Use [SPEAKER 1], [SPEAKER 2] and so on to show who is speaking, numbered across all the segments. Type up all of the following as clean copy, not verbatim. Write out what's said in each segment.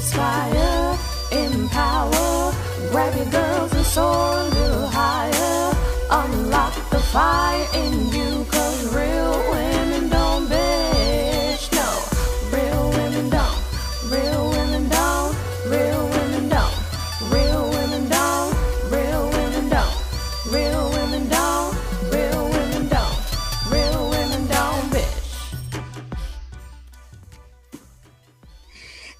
[SPEAKER 1] inspire, empower, grab your girls and soar a little higher. Unlock the fire in you, cause real women don't bitch, no. Real women don't, real women don't, real women don't, real women don't, real women don't, real women don't, real women don't, real women don't bitch.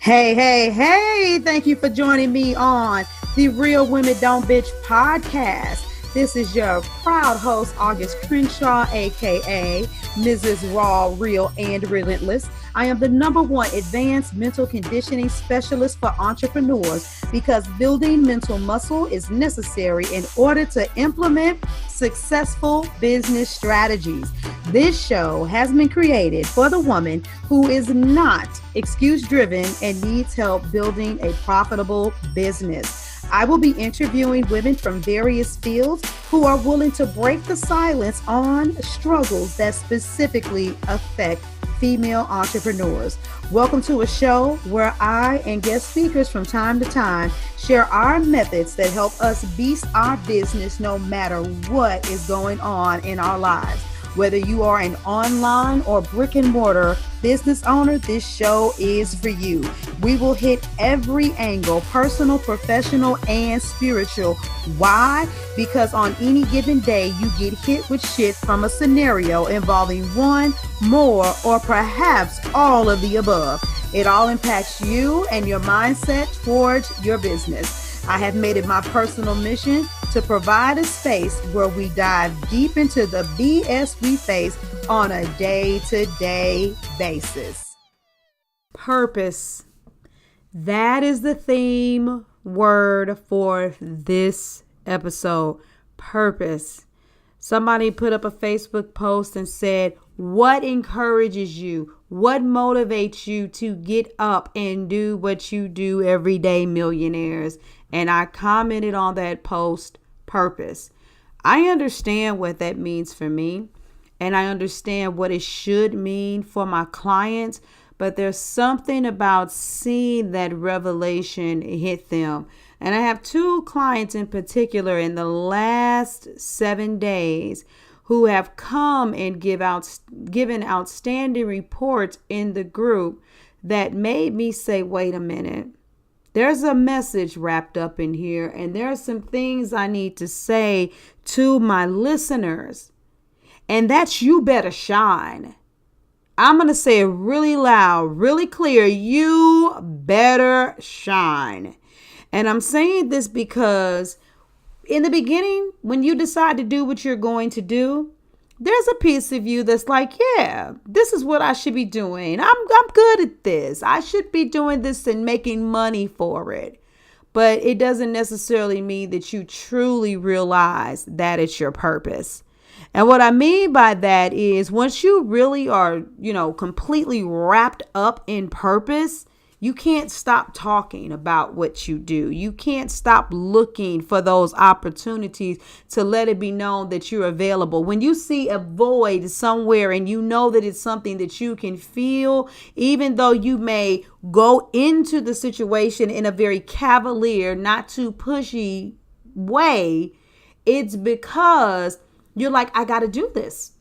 [SPEAKER 2] Hey, thank you for joining me on the Real Women Don't Bitch podcast. This is your proud host, August Crenshaw, aka Mrs. Raw, Real, and Relentless. I am the #1 advanced mental conditioning specialist for entrepreneurs because building mental muscle is necessary in order to implement successful business strategies. This show has been created for the woman who is not excuse-driven and needs help building a profitable business. I will be interviewing women from various fields who are willing to break the silence on struggles that specifically affect female entrepreneurs. Welcome to a show where I and guest speakers from time to time share our methods that help us beast our business no matter what is going on in our lives. Whether you are an online or brick and mortar business owner, this show is for you. We will hit every angle, personal, professional, and spiritual. Why? Because on any given day, you get hit with shit from a scenario involving one, more, or perhaps all of the above. It all impacts you and your mindset towards your business. I have made it my personal mission to provide a space where we dive deep into the BS we face on a day-to-day basis. Purpose. That is the theme word for this episode. Purpose. Somebody put up a Facebook post and said, what encourages you? What motivates you to get up and do what you do every day, millionaires? And I commented on that post, purpose. I understand what that means for me, and I understand what it should mean for my clients, but there's something about seeing that revelation hit them. And I have 2 clients in particular in the last 7 days who have come and given outstanding reports in the group that made me say, wait a minute. There's a message wrapped up in here, and there are some things I need to say to my listeners. And that's you better shine. I'm going to say it really loud, really clear. You better shine. And I'm saying this because in the beginning, when you decide to do what you're going to do, there's a piece of you that's like, yeah, this is what I should be doing. I'm good at this. I should be doing this and making money for it. But it doesn't necessarily mean that you truly realize that it's your purpose. And what I mean by that is once you really are, completely wrapped up in purpose, you can't stop talking about what you do. You can't stop looking for those opportunities to let it be known that you're available. When you see a void somewhere and you know that it's something that you can feel, even though you may go into the situation in a very cavalier, not too pushy way, it's because you're like, I got to do this.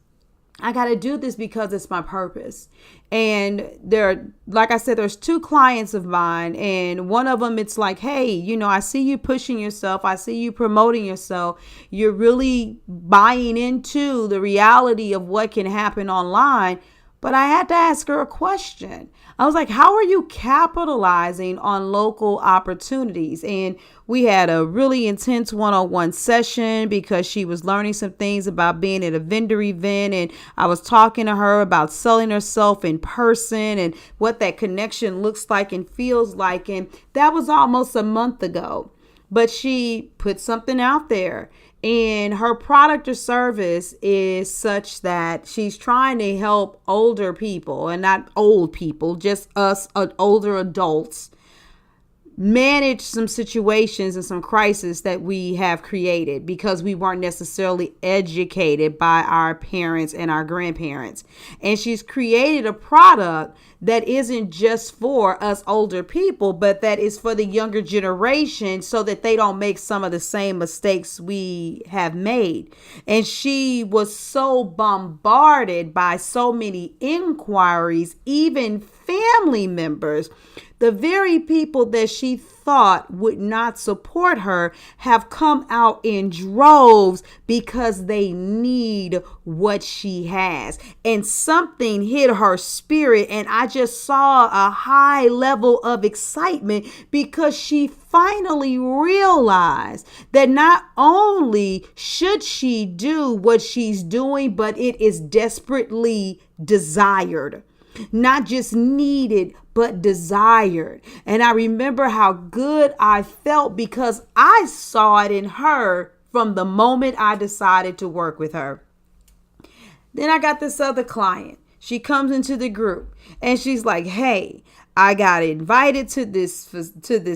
[SPEAKER 2] I got to do this because it's my purpose. And like I said, there's 2 clients of mine, and one of them, it's like, hey, I see you pushing yourself. I see you promoting yourself. You're really buying into the reality of what can happen online. But I had to ask her a question. I was like, how are you capitalizing on local opportunities? And we had a really intense one-on-one session because she was learning some things about being at a vendor event. And I was talking to her about selling herself in person and what that connection looks like and feels like. And that was almost a month ago. But she put something out there. And her product or service is such that she's trying to help older people, and not old people, just us older adults, manage some situations and some crises that we have created because we weren't necessarily educated by our parents and our grandparents. And she's created a product that isn't just for us older people, but that is for the younger generation so that they don't make some of the same mistakes we have made. And she was so bombarded by so many inquiries, even family members. The very people that she thought would not support her have come out in droves because they need what she has. And something hit her spirit, and I just saw a high level of excitement because she finally realized that not only should she do what she's doing, but it is desperately desired. Not just needed, but desired. And I remember how good I felt because I saw it in her from the moment I decided to work with her. Then I got this other client. She comes into the group and she's like, hey, I got invited to this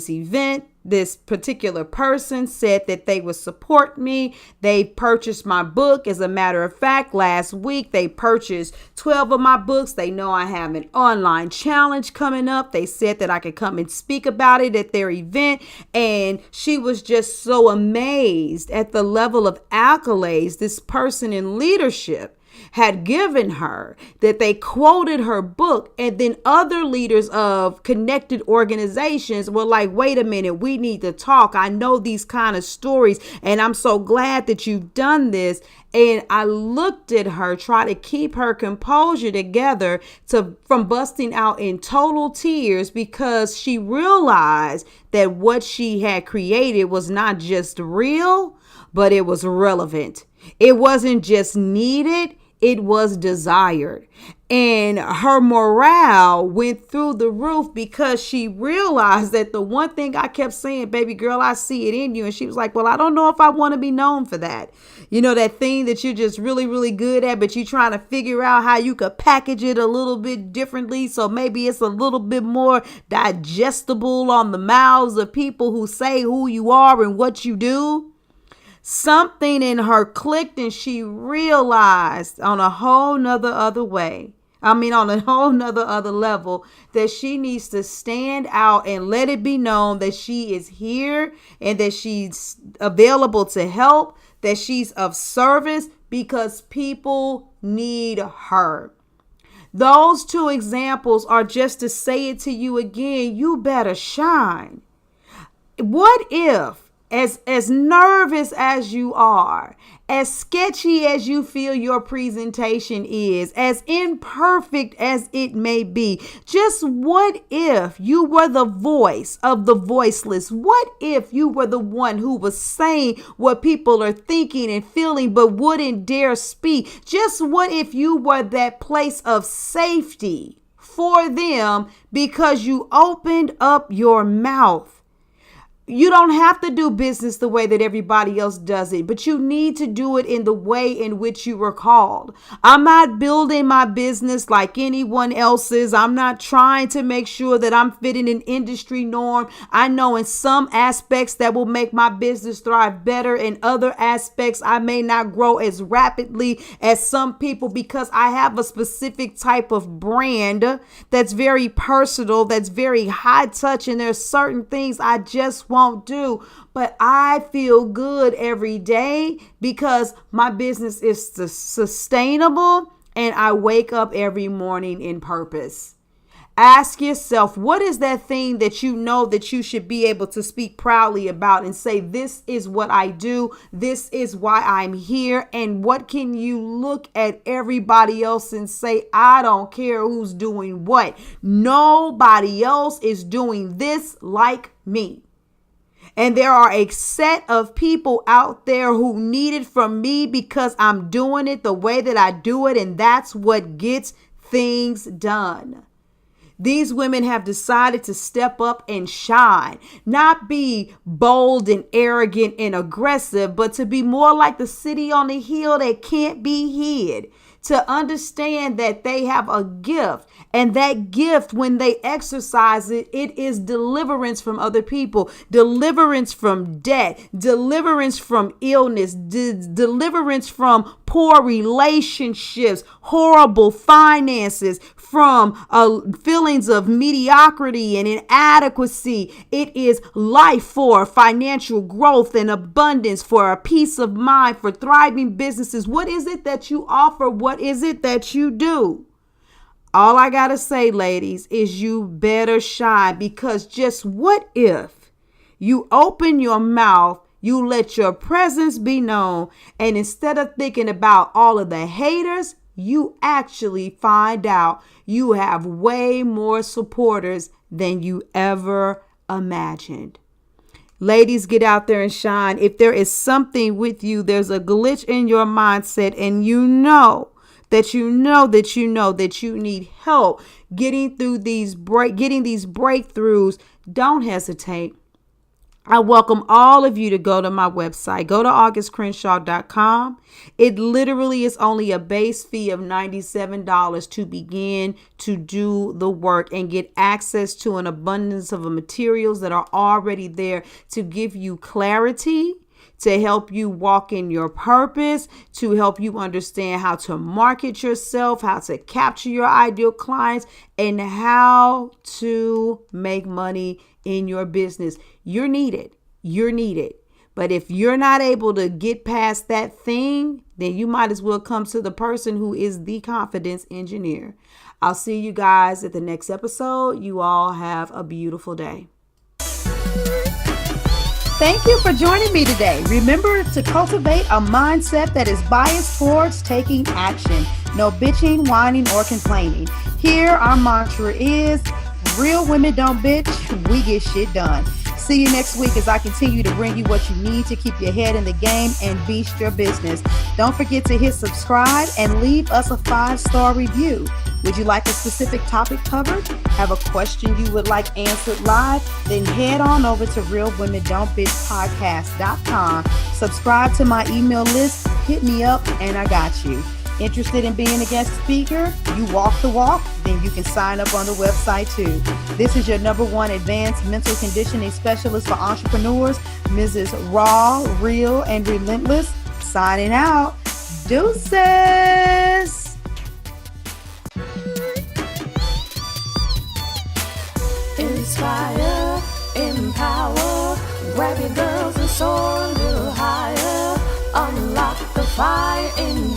[SPEAKER 2] event. This particular person said that they would support me. They purchased my book. As a matter of fact, last week they purchased 12 of my books. They know I have an online challenge coming up. They said that I could come and speak about it at their event. And she was just so amazed at the level of accolades this person in leadership had given her, that they quoted her book. And then other leaders of connected organizations were like, wait a minute, we need to talk. I know these kind of stories, and I'm so glad that you've done this. And I looked at her, try to keep her composure together from busting out in total tears because she realized that what she had created was not just real, but it was relevant. It wasn't just needed. It was desired. And her morale went through the roof because she realized that the one thing I kept saying, baby girl, I see it in you. And she was like, well, I don't know if I want to be known for that. You know, that thing that you're just really, really good at, but you're trying to figure out how you could package it a little bit differently. So maybe it's a little bit more digestible on the mouths of people who say who you are and what you do. Something in her clicked and she realized on a whole nother other level that she needs to stand out and let it be known that she is here and that she's available to help, that she's of service because people need her. Those two examples are just to say it to you again, you better shine. What if, as nervous as you are, as sketchy as you feel your presentation is, as imperfect as it may be, just what if you were the voice of the voiceless? What if you were the one who was saying what people are thinking and feeling but wouldn't dare speak? Just what if you were that place of safety for them because you opened up your mouth? You don't have to do business the way that everybody else does it, but you need to do it in the way in which you were called. I'm not building my business like anyone else's. I'm not trying to make sure that I'm fitting an industry norm. I know in some aspects that will make my business thrive better. In other aspects, I may not grow as rapidly as some people because I have a specific type of brand that's very personal, that's very high touch, and there's certain things I just won't do, but I feel good every day because my business is sustainable and I wake up every morning in purpose. Ask yourself, what is that thing that you know that you should be able to speak proudly about and say, this is what I do, this is why I'm here, and what can you look at everybody else and say, I don't care who's doing what. Nobody else is doing this like me. And there are a set of people out there who need it from me because I'm doing it the way that I do it. And that's what gets things done. These women have decided to step up and shine, not be bold and arrogant and aggressive, but to be more like the city on the hill that can't be hid. to understand that they have a gift. And that gift, when they exercise it, it is deliverance from other people, deliverance from debt, deliverance from illness, deliverance from poor relationships, horrible finances, from feelings of mediocrity and inadequacy. It is life for financial growth and abundance, for a peace of mind, for thriving businesses. What is it that you offer? What is it that you do? All I got to say, ladies, is you better shine, because just what if you open your mouth, you let your presence be known, and instead of thinking about all of the haters, you actually find out you have way more supporters than you ever imagined. Ladies, get out there and shine. If there is something with you, there's a glitch in your mindset, and you know that you need help getting through getting these breakthroughs, don't hesitate. I welcome all of you to go to my website. Go to augustcrenshaw.com. It literally is only a base fee of $97 to begin to do the work and get access to an abundance of materials that are already there to give you clarity, to help you walk in your purpose, to help you understand how to market yourself, how to capture your ideal clients, and how to make money in your business. You're needed. But if you're not able to get past that thing, then you might as well come to the person who is the confidence engineer. I'll see you guys at the next episode. You all have a beautiful day.
[SPEAKER 3] Thank you for joining me today. Remember to cultivate a mindset that is biased towards taking action. No bitching, whining, or complaining. Here, our mantra is, real women don't bitch, we get shit done. See you next week as I continue to bring you what you need to keep your head in the game and beast your business. Don't forget to hit subscribe and leave us a 5-star review. Would you like a specific topic covered? Have a question you would like answered live? Then head on over to realwomendon'tbitchpodcast.com. Subscribe to my email list, hit me up, and I got you. Interested in being a guest speaker? You walk the walk? Then you can sign up on the website too. This is your #1 advanced mental conditioning specialist for entrepreneurs, Mrs. Raw, Real, and Relentless. Signing out. Deuces.
[SPEAKER 1] Inspire, empower, grab your girls and soar a little higher. Unlock the fire in